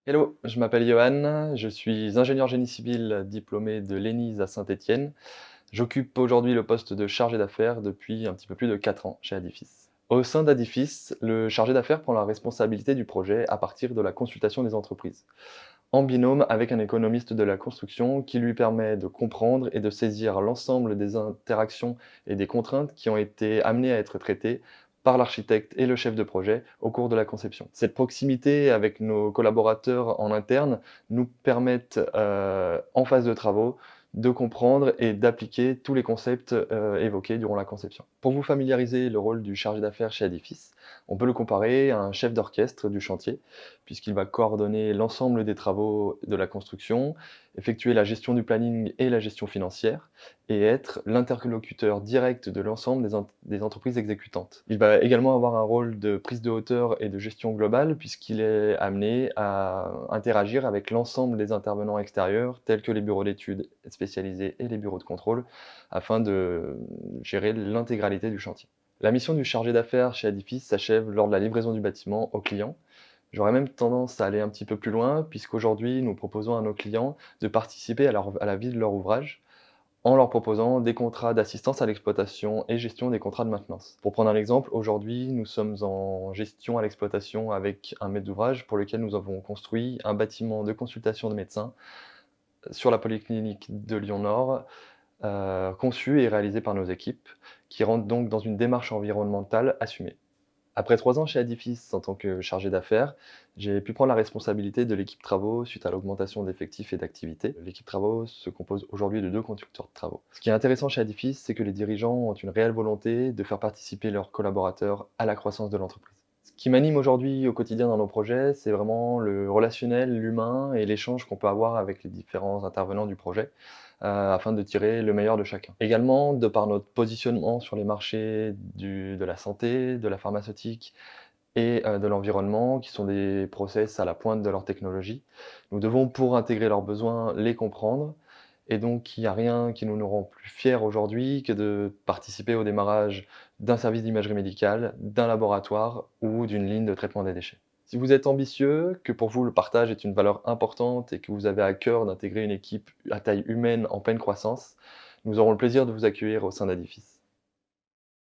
Hello, je m'appelle Johan, je suis ingénieur génie civil diplômé de l'ENISE à Saint-Étienne. J'occupe aujourd'hui le poste de chargé d'affaires depuis un petit peu plus de 4 ans chez Adifis. Au sein d'Adifis, le chargé d'affaires prend la responsabilité du projet à partir de la consultation des entreprises, en binôme avec un économiste de la construction qui lui permet de comprendre et de saisir l'ensemble des interactions et des contraintes qui ont été amenées à être traitées par l'architecte et le chef de projet au cours de la conception. Cette proximité avec nos collaborateurs en interne nous permettent, en phase de travaux, de comprendre et d'appliquer tous les concepts évoqués durant la conception. Pour vous familiariser, le rôle du chargé d'affaires chez Adifis, on peut le comparer à un chef d'orchestre du chantier, puisqu'il va coordonner l'ensemble des travaux de la construction, effectuer la gestion du planning et la gestion financière, et être l'interlocuteur direct de l'ensemble des entreprises exécutantes. Il va également avoir un rôle de prise de hauteur et de gestion globale, puisqu'il est amené à interagir avec l'ensemble des intervenants extérieurs, tels que les bureaux d'études spécialisés et les bureaux de contrôle, afin de gérer l'intégralité du chantier. La mission du chargé d'affaires chez Adifis s'achève lors de la livraison du bâtiment au client. J'aurais même tendance à aller un petit peu plus loin, puisqu'aujourd'hui, nous proposons à nos clients de participer à la vie de leur ouvrage, en leur proposant des contrats d'assistance à l'exploitation et gestion des contrats de maintenance. Pour prendre un exemple, aujourd'hui, nous sommes en gestion à l'exploitation avec un maître d'ouvrage pour lequel nous avons construit un bâtiment de consultation de médecins sur la polyclinique de Lyon-Nord, conçu et réalisé par nos équipes, qui rentrent donc dans une démarche environnementale assumée. Après 3 ans chez Adifis en tant que chargé d'affaires, j'ai pu prendre la responsabilité de l'équipe travaux suite à l'augmentation d'effectifs et d'activités. L'équipe travaux se compose aujourd'hui de 2 conducteurs de travaux. Ce qui est intéressant chez Adifis, c'est que les dirigeants ont une réelle volonté de faire participer leurs collaborateurs à la croissance de l'entreprise. Ce qui m'anime aujourd'hui au quotidien dans nos projets, c'est vraiment le relationnel, l'humain et l'échange qu'on peut avoir avec les différents intervenants du projet, afin de tirer le meilleur de chacun. Également, de par notre positionnement sur les marchés de la santé, de la pharmaceutique et de l'environnement, qui sont des process à la pointe de leur technologie, nous devons, pour intégrer leurs besoins, les comprendre, et donc il n'y a rien qui nous rend plus fiers aujourd'hui que de participer au démarrage d'un service d'imagerie médicale, d'un laboratoire ou d'une ligne de traitement des déchets. Si vous êtes ambitieux, que pour vous le partage est une valeur importante et que vous avez à cœur d'intégrer une équipe à taille humaine en pleine croissance, nous aurons le plaisir de vous accueillir au sein d'Adifis.